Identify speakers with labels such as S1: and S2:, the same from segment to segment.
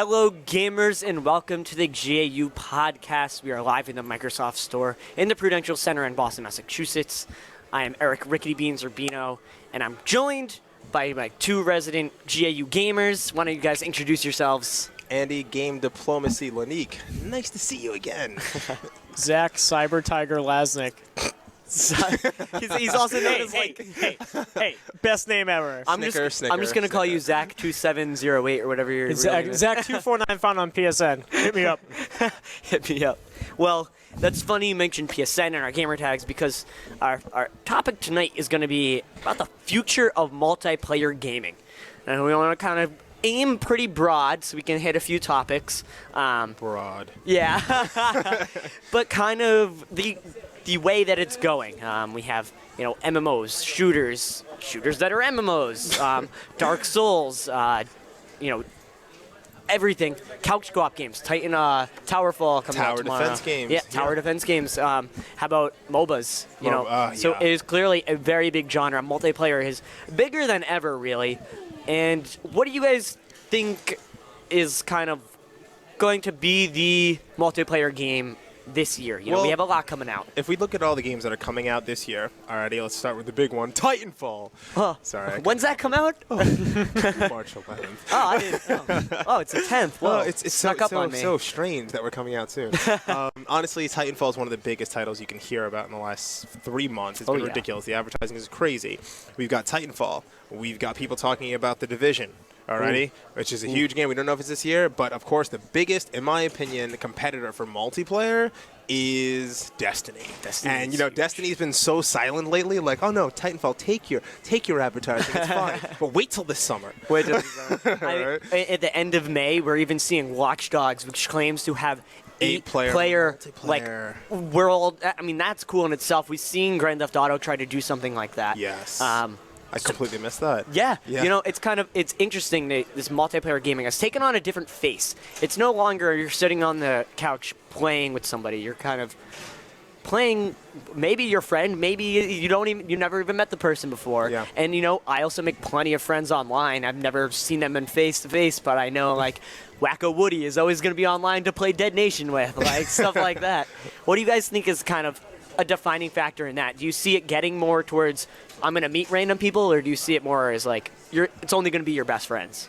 S1: Hello, gamers, and welcome to the GAU Podcast. We are live in the Microsoft Store in the Prudential Center in Boston, Massachusetts. I am Eric RickityBeans Rubino, and I'm joined by my two resident GAU gamers. Why don't you guys introduce yourselves?
S2: Andy, Game Diplomacy, Lunique. Nice to see you again.
S3: Zach, PsyberTyger, Laznick.
S1: He's also known as
S3: Hey, best name ever.
S1: I'm just gonna call you Zach 2708 or whatever your
S3: Zach 249 found on PSN. Hit me up.
S1: Hit me up. Well, that's funny you mentioned PSN and our gamer tags because our topic tonight is going to be about the future of multiplayer gaming, and we want to kind of aim pretty broad so we can hit a few topics.
S2: Broad.
S1: Yeah, but kind of the way that it's going. We have, MMOs, shooters that are MMOs, Dark Souls, everything. Couch co-op games, Titan, Towerfall coming out tomorrow.
S2: Tower defense games.
S1: Yeah, tower defense games. How about MOBAs? So it is clearly a very big genre. Multiplayer is bigger than ever, really. And what do you guys think is kind of going to be the multiplayer game this year? We have a lot coming out.
S2: If we look at all the games that are coming out this year, alrighty, let's start with the big one, Titanfall.
S1: Huh.
S2: Sorry.
S1: When's that come out?
S2: March 11th.
S1: Oh, I didn't. Oh, it's the 10th. Whoa,
S2: it's
S1: snuck up on me.
S2: so strange that we're coming out soon. Honestly, Titanfall is one of the biggest titles you can hear about in the last 3 months. It's been ridiculous. The advertising is crazy. We've got Titanfall. We've got people talking about The Division. Alrighty, which is a huge game. We don't know if it's this year, but of course the biggest, in my opinion, competitor for multiplayer is Destiny. And Destiny's been so silent lately. Like, oh no, Titanfall, take your advertising. It's fine, but wait till this summer.
S1: Wait till this summer. At the end of May, we're even seeing Watch Dogs, which claims to have 8-player world. I mean, that's cool in itself. We've seen Grand Theft Auto try to do something like that.
S2: Yes. I completely missed that.
S1: Yeah. It's interesting that this multiplayer gaming has taken on a different face. It's no longer you're sitting on the couch playing with somebody. You're kind of playing, maybe your friend, maybe you never even met the person before.
S2: Yeah.
S1: And I also make plenty of friends online. I've never seen them in face to face, but I know Wacko Woody is always going to be online to play Dead Nation with, stuff like that. What do you guys think is kind of a defining factor in that? Do you see it getting more towards I'm going to meet random people, or do you see it more as it's only going to be your best friends?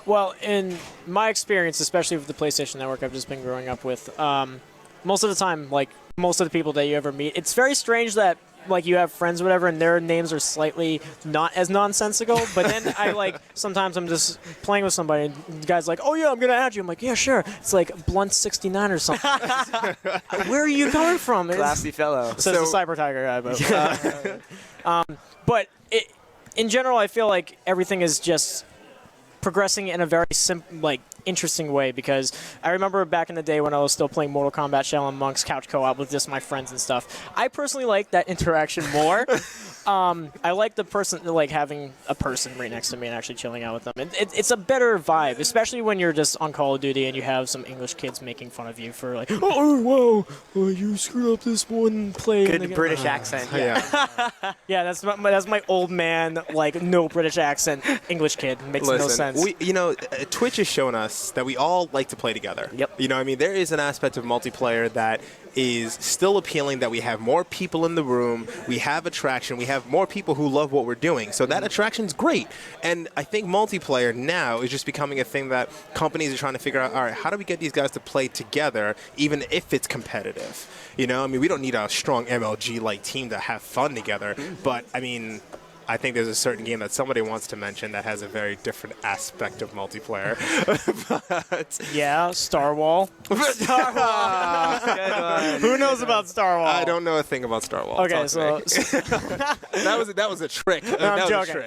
S3: Well, in my experience, especially with the PlayStation Network I've just been growing up with, most of the time, most of the people that you ever meet, it's very strange that you have friends or whatever, and their names are slightly not as nonsensical. But then sometimes I'm just playing with somebody, and the guy's like, "Oh yeah, I'm gonna add you." I'm like, "Yeah, sure." It's like Blunt 69 or something. Where are you coming from?
S1: Classy fellow.
S3: Says the PsyberTyger guy. But in general, I feel like everything is just progressing in a very interesting way, because I remember back in the day when I was still playing Mortal Kombat Shaolin Monks couch co-op with just my friends and stuff. I personally like that interaction more. I like the person, having a person right next to me and actually chilling out with them. It's a better vibe, especially when you're just on Call of Duty and you have some English kids making fun of you for oh, whoa, you screwed up this one play.
S1: Good British accent.
S2: Yeah.
S3: Yeah, that's my old man, no British accent English kid. Makes no sense.
S2: Twitch has shown us that we all like to play together.
S1: Yep.
S2: There is an aspect of multiplayer that is still appealing, that we have more people in the room, we have attraction, we have more people who love what we're doing. So that attraction's great. And I think multiplayer now is just becoming a thing that companies are trying to figure out, all right, how do we get these guys to play together, even if it's competitive? We don't need a strong MLG-like team to have fun together, but, I think there's a certain game that somebody wants to mention that has a very different aspect of multiplayer.
S3: Yeah, Star Wall.
S1: Star Wall.
S3: Who knows about Star Wall?
S2: I don't know a thing about Star Wall.
S3: Okay, so
S2: that was a trick.
S3: No, I'm joking.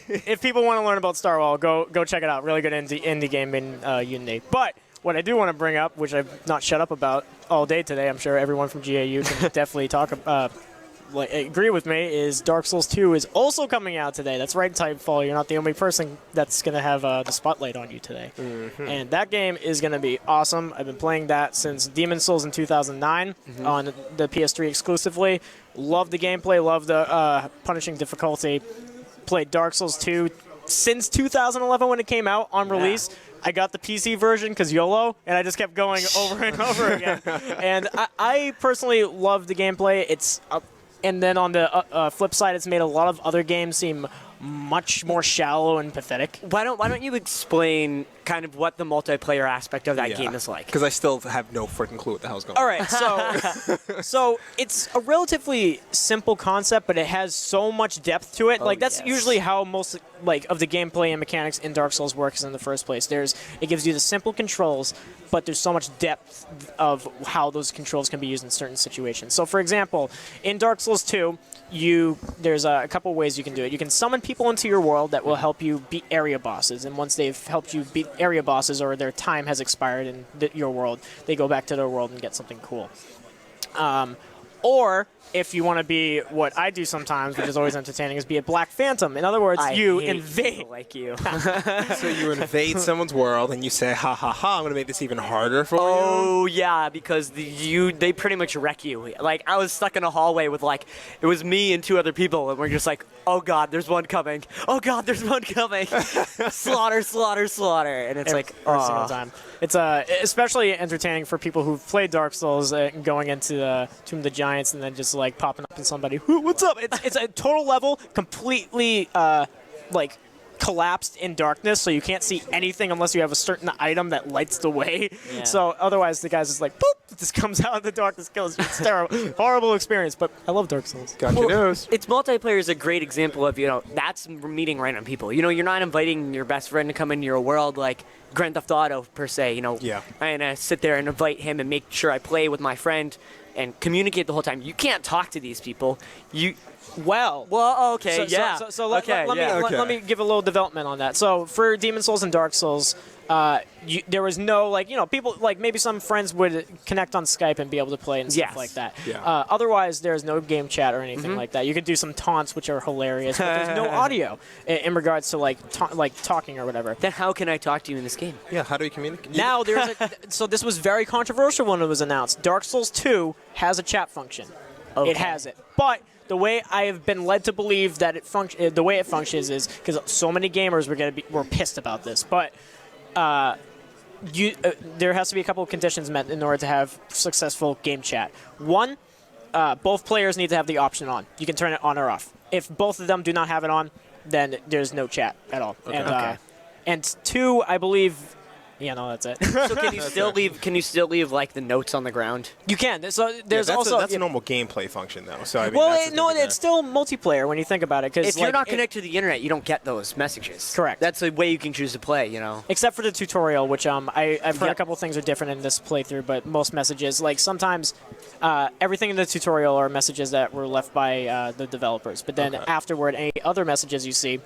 S3: If people want to learn about Star Wall, go check it out. Really good indie game in Unity. But what I do want to bring up, which I've not shut up about all day today, I'm sure everyone from GAU can definitely talk about. Agree with me, is Dark Souls 2 is also coming out today. That's right, Titanfall. You're not the only person that's going to have the spotlight on you today. Mm-hmm. And that game is going to be awesome. I've been playing that since Demon's Souls in 2009 on the PS3 exclusively. Love the gameplay, love the punishing difficulty. Played Dark Souls 2 since 2011 when it came out on release. I got the PC version because YOLO, and I just kept going over and over again. And I personally love the gameplay. And then on the flip side, it's made a lot of other games seem much more shallow and pathetic.
S1: Why don't you explain kind of what the multiplayer aspect of that game is like?
S2: Because I still have no freaking clue what the hell's going on.
S3: All right, so it's a relatively simple concept, but it has so much depth to it. That's usually how most of the gameplay and mechanics in Dark Souls works in the first place. It gives you the simple controls, but there's so much depth of how those controls can be used in certain situations. So, for example, in Dark Souls 2, there's a couple ways you can do it. You can summon people into your world that will help you beat area bosses, and once they've helped you beat area bosses or their time has expired in your world, they go back to their world and get something cool. Or if you want to be what I do sometimes, which is always entertaining, is be a Black Phantom. In other words, you invade.
S1: Like you.
S2: So you invade someone's world and you say, ha ha ha, I'm going to make this even harder for you.
S1: Oh, yeah, because they pretty much wreck you. Like, I was stuck in a hallway with, it was me and 2 other people, and we're just like, oh, God, there's one coming. Oh, God, there's one coming. Slaughter, slaughter, slaughter. And it's
S3: every single time. It's especially entertaining for people who've played Dark Souls, going into the Tomb of the Giants and then just, popping up in somebody, what's up? It's a total level, completely, collapsed in darkness, so you can't see anything unless you have a certain item that lights the way. Yeah. So otherwise, the guy's just like, boop, it just comes out of the darkness, kills you. It's terrible. Horrible experience, but I love Dark Souls.
S2: Got your nose.
S1: Its multiplayer is a great example of, that's meeting random people. You're not inviting your best friend to come into your world like Grand Theft Auto, per se. I'm going to sit there and invite him and make sure I play with my friend and communicate the whole time. You can't talk to these people.
S3: Well,
S1: okay,
S3: let me give a little development on that. So for Demon Souls and Dark Souls, there was no, people, maybe some friends would connect on Skype and be able to play and stuff like that.
S2: Yeah.
S3: Otherwise, there's no game chat or anything like that. You could do some taunts, which are hilarious, but there's no audio in regards to, talking or whatever.
S1: Then how can I talk to you in this game?
S2: Yeah, how do we communicate?
S3: Now, so this was very controversial when it was announced. Dark Souls 2 has a chat function. Okay. It has it. But the way I have been led to believe that the way it functions is because so many gamers were pissed about this. But there has to be a couple of conditions met in order to have successful game chat. One, both players need to have the option on. You can turn it on or off. If both of them do not have it on, then there's no chat at all.
S2: Okay.
S3: And 2, I believe. Yeah, no, that's it.
S1: So can you still leave? Can you still leave the notes on the ground?
S3: You can. So there's also
S2: that's a normal gameplay function though. So I mean,
S3: it's still multiplayer when you think about it. Because
S1: if you're not connected to the internet, you don't get those messages.
S3: Correct.
S1: That's the way you can choose to play.
S3: Except for the tutorial, which I've heard a couple things are different in this playthrough, but most messages, sometimes everything in the tutorial are messages that were left by the developers. But then afterward, any other messages you see,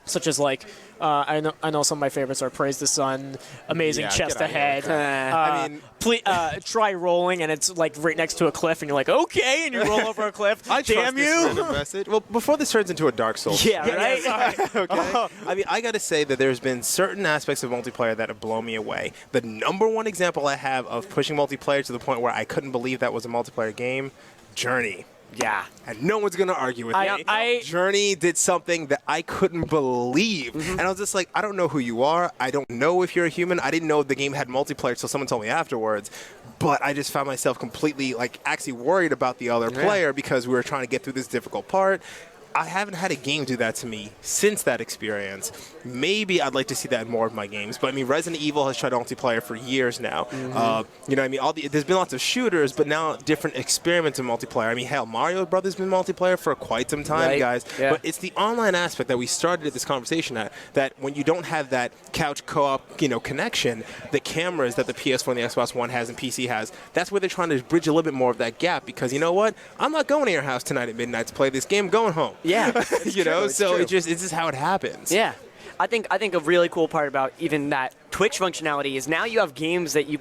S3: such as I know some of my favorites are praise the sun, amazing chest ahead.
S2: I mean,
S3: please try rolling, and it's right next to a cliff, and you're like, okay, and you roll over a cliff.
S2: I
S3: Damn
S2: trust this random message. Well, before this turns into a Dark Souls.
S3: Yeah, right.
S2: Okay. I mean, I got to say that there's been certain aspects of multiplayer that have blown me away. The number one example I have of pushing multiplayer to the point where I couldn't believe that was a multiplayer game, Journey.
S1: Yeah.
S2: And no one's going to argue with me. Journey did something that I couldn't believe. And I was just like, I don't know who you are. I don't know if you're a human. I didn't know the game had multiplayer until someone told me afterwards. But I just found myself completely, actually worried about the other player because we were trying to get through this difficult part. I haven't had a game do that to me since that experience. Maybe I'd like to see that in more of my games. But, I mean, Resident Evil has tried multiplayer for years now. There's been lots of shooters, but now different experiments in multiplayer. I mean, hell, Mario Brothers has been multiplayer for quite some time, guys. Yeah. But it's the online aspect that we started this conversation at, that when you don't have that couch co-op, connection, the cameras that the PS4 and the Xbox One has and PC has, that's where they're trying to bridge a little bit more of that gap. Because you know what? I'm not going to your house tonight at midnight to play this game. I'm going home.
S1: Yeah,
S2: it's just how it happens.
S1: Yeah, I think a really cool part about even that Twitch functionality is now you have games that you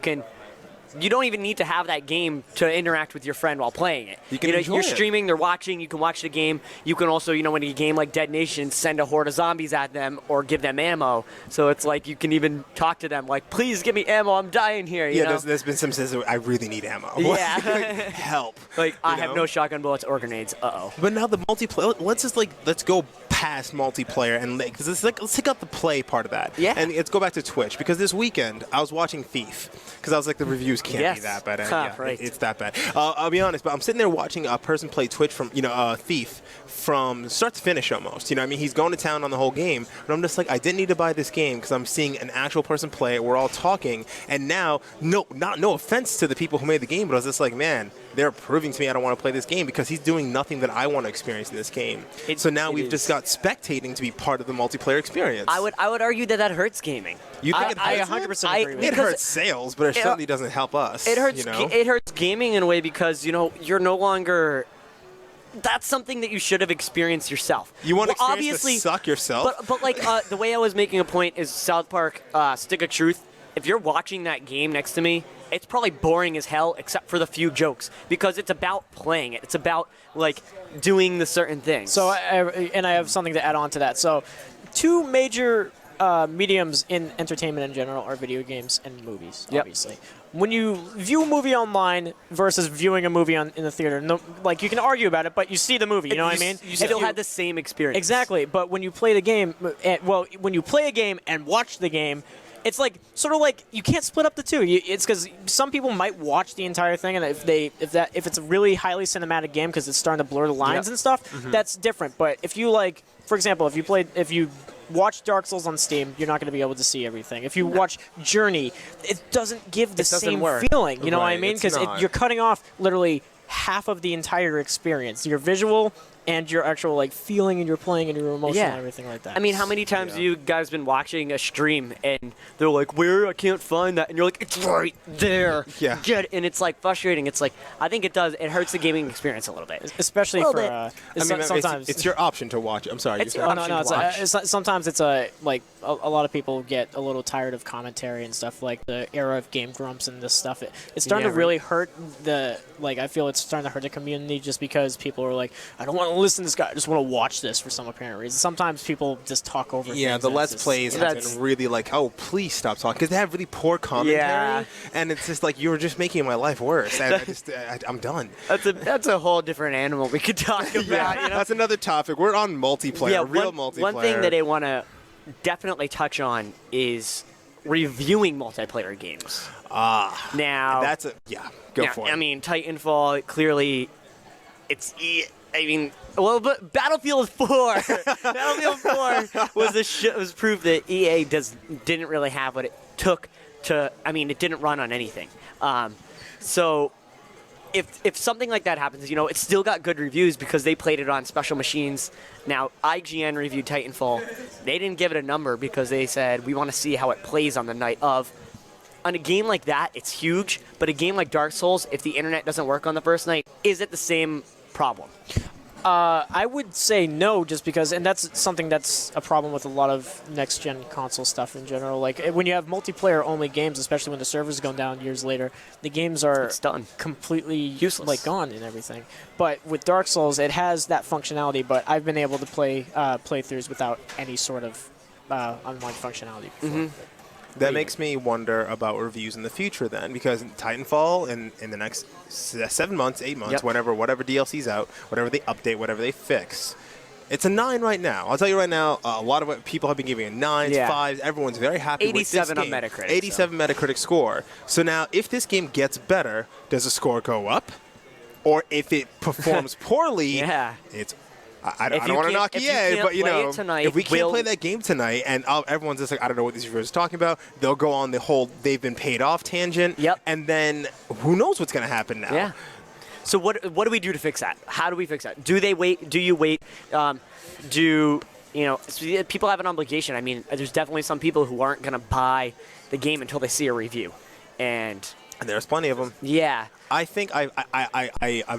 S1: don't even need to have that game to interact with your friend while playing it.
S2: You can enjoy
S1: you're
S2: it.
S1: streaming, they're watching, you can watch the game. You can also, in a game like Dead Nation, send a horde of zombies at them or give them ammo. So it's you can even talk to them please give me ammo, I'm dying here. You know?
S2: There's been some says I really need ammo.
S1: Yeah.
S2: Help.
S1: I have no shotgun bullets or grenades. Uh-oh.
S2: But now the multiplayer, let's go past multiplayer and because it's like let's take out the play part of that.
S1: Yeah.
S2: And let's go back to Twitch because this weekend I was watching Thief because I was like the reviews can't be that bad.
S1: Right.
S2: It's that bad. I'll be honest, but I'm sitting there watching a person play Twitch from Thief from start to finish almost. You know, what I mean, he's going to town on the whole game, but I'm just like, I didn't need to buy this game because I'm seeing an actual person play it. We're all talking, and now, no offense to the people who made the game, but I was just like, man, they're proving to me I don't want to play this game because he's doing nothing that I want to experience in this game. So now we've just got spectating to be part of the multiplayer experience.
S1: I would argue that hurts gaming.
S2: You think it hurts?
S3: I 100% agree with
S2: It
S3: you.
S2: hurts sales, but it certainly doesn't help us.
S1: It hurts.
S2: You know?
S1: It hurts gaming in a way because you're no longer. That's something that you should have experienced yourself.
S2: You want to experience
S1: obviously
S2: to suck yourself?
S1: But like the way I was making a point is South Park Stick of Truth. If you're watching that game next to me, it's probably boring as hell except for the few jokes because it's about playing it. It's about like doing the certain things.
S3: So I have something to add on to that. So two major mediums in entertainment in general are video games and movies, obviously. When you view a movie online versus viewing a movie in the theater, like you can argue about it, but you see the movie, you know what I mean?
S1: You still had the same experience.
S3: Exactly, but when you play the game, when you play a game and watch the game, it's like sort of like you can't split up the two. It's because some people might watch the entire thing, and if it's a really highly cinematic game because it's starting to blur the lines and stuff, that's different. But if you like, for example, if you watch Dark Souls on Steam, you're not going to be able to see everything. If you watch Journey, it doesn't give the same feeling. You know what I mean? Because you're cutting off literally half of the entire experience. Your visual and your actual like feeling and your playing and your emotion and everything like that.
S1: I mean, how many times have you guys been watching a stream and they're like, "Where? I can't find that," and you're like, "It's right there."
S2: Yeah.
S1: Get it. And it's like frustrating. It's like I think it hurts the gaming experience a little bit,
S3: especially for sometimes
S2: it's your option to watch it. I'm sorry.
S1: It's your option to watch.
S3: Sometimes it's a lot of people get a little tired of commentary and stuff like the era of Game Grumps and this stuff. It's starting to really hurt I feel it's starting to hurt the community just because people are like, I don't want to listen to this guy. I just want to watch this for some apparent reason. Sometimes people just talk over things.
S2: Yeah, the Let's Plays have been really like, oh, please stop talking. Because they have really poor commentary. And it's just like, you're just making my life worse. And I'm done.
S1: That's a whole different animal we could talk about. You know?
S2: That's another topic. We're on multiplayer, real multiplayer.
S1: One thing that I want to definitely touch on is reviewing multiplayer games. Now
S2: go for it.
S1: I mean, Titanfall clearly, but Battlefield 4, Battlefield 4 was proof that EA didn't really have what it took to. I mean, it didn't run on anything. So if something like that happens, it's still got good reviews because they played it on special machines. Now, IGN reviewed Titanfall. They didn't give it a number because they said, we want to see how it plays on the night of. On a game like that, it's huge. But a game like Dark Souls, if the internet doesn't work on the first night, is it the same problem?
S3: I would say no, just because, and that's something that's a problem with a lot of next-gen console stuff in general. Like, when you have multiplayer-only games, especially when the servers go down years later, the games are completely
S1: useless,
S3: like gone and everything. But with Dark Souls, it has that functionality, but I've been able to play playthroughs without any sort of online functionality before.
S2: That makes me wonder about reviews in the future then, because Titanfall in the next 7 months, 8 months, whatever DLC's out, whatever they update, whatever they fix, it's a 9 right now. I'll tell you right now, a lot of people have been giving it 9s, 5s. Everyone's very happy with this game.
S1: 87 on Metacritic.
S2: 87 Metacritic score. So now, if this game gets better, does the score go up? Or if it performs poorly, it's... I don't want to knock EA, but if we can't play that game tonight, and everyone's just like, I don't know what these reviewers are talking about, they'll go on the whole they've been paid off tangent, and then who knows what's going to happen now?
S1: Yeah. So what do we do to fix that? How do we fix that? Do they wait? Do you wait? People have an obligation. I mean, there's definitely some people who aren't going to buy the game until they see a review, and
S2: there's plenty of them.
S1: Yeah.
S2: I think I'm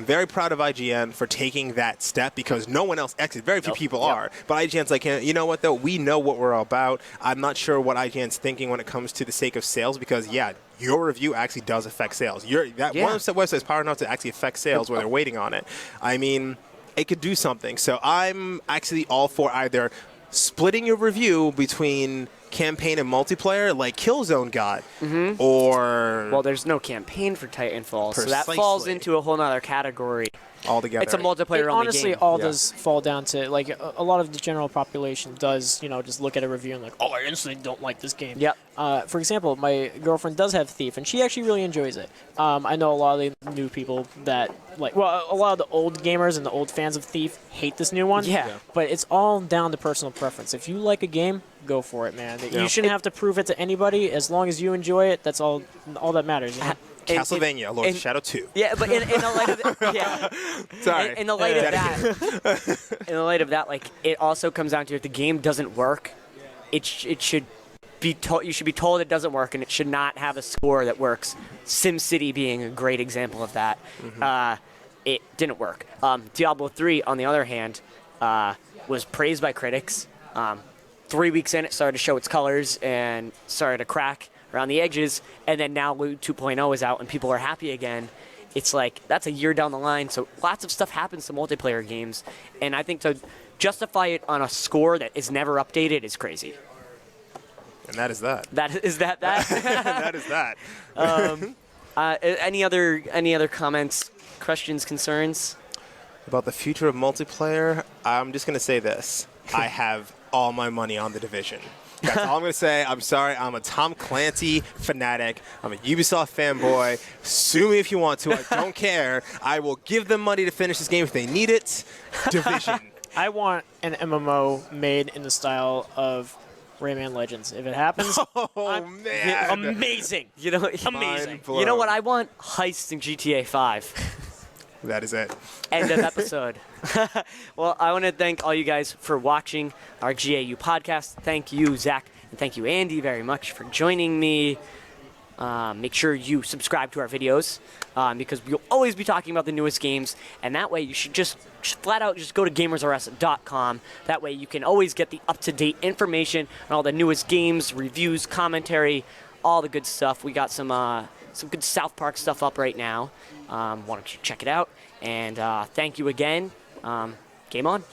S2: very proud of IGN for taking that step because no one else, actually very few people are. But IGN's like, you know what, though? We know what we're all about. I'm not sure what IGN's thinking when it comes to the sake of sales because, your review actually does affect sales. One of the websites is power enough to actually affect sales when they're waiting on it. I mean, it could do something. So I'm actually all for either splitting your review between campaign and multiplayer like Killzone got, or...
S1: Well, there's no campaign for Titanfall, so that falls into a whole other category.
S2: all together.
S1: It's a multiplayer
S3: It
S1: only
S3: honestly
S1: game.
S3: all
S2: Yeah.
S3: does fall down to like a lot of the general population does just look at a review and like, oh, I instantly don't like this game.
S1: Yep.
S3: For example, my girlfriend does have Thief and she actually really enjoys it. I know a lot of the new people that a lot of the old gamers and the old fans of Thief hate this new one.
S1: Yeah.
S3: But it's all down to personal preference. If you like a game, go for it, man. You shouldn't have to prove it to anybody. As long as you enjoy it, that's all that matters.
S2: Castlevania, Lords of Shadow 2.
S1: Yeah, but in the light of
S2: Sorry.
S1: in the light of that, in the light of that, like it also comes down to if the game doesn't work, it should be told. You should be told it doesn't work, and it should not have a score that works. SimCity being a great example of that. It didn't work. Diablo 3, on the other hand, was praised by critics. 3 weeks in, it started to show its colors and started to crack around the edges, and then now Loot 2.0 is out and people are happy again. It's like that's a year down the line, so lots of stuff happens to multiplayer games, and I think to justify it on a score that is never updated is crazy.
S2: And that is that.
S1: That is that.
S2: That is that.
S1: Any other comments, questions, concerns?
S2: About the future of multiplayer, I'm just going to say this. I have all my money on The Division. That's all I'm going to say. I'm sorry. I'm a Tom Clancy fanatic. I'm a Ubisoft fanboy. Sue me if you want to. I don't care. I will give them money to finish this game if they need it. Division.
S3: I want an MMO made in the style of Rayman Legends. If it happens,
S2: Oh, man.
S1: Amazing. Amazing.
S2: Mind
S1: You know what
S2: blown.
S1: I want? Heists in GTA 5.
S2: That is it.
S1: End of episode. Well, I want to thank all you guys for watching our GAU podcast. Thank you, Zach, and thank you, Andy, very much for joining me. Make sure you subscribe to our videos because we'll always be talking about the newest games, and that way you should just flat out just go to gamersrs.com. That way you can always get the up-to-date information on all the newest games, reviews, commentary, all the good stuff. We got some good South Park stuff up right now. Why don't you check it out? And thank you again. Game on.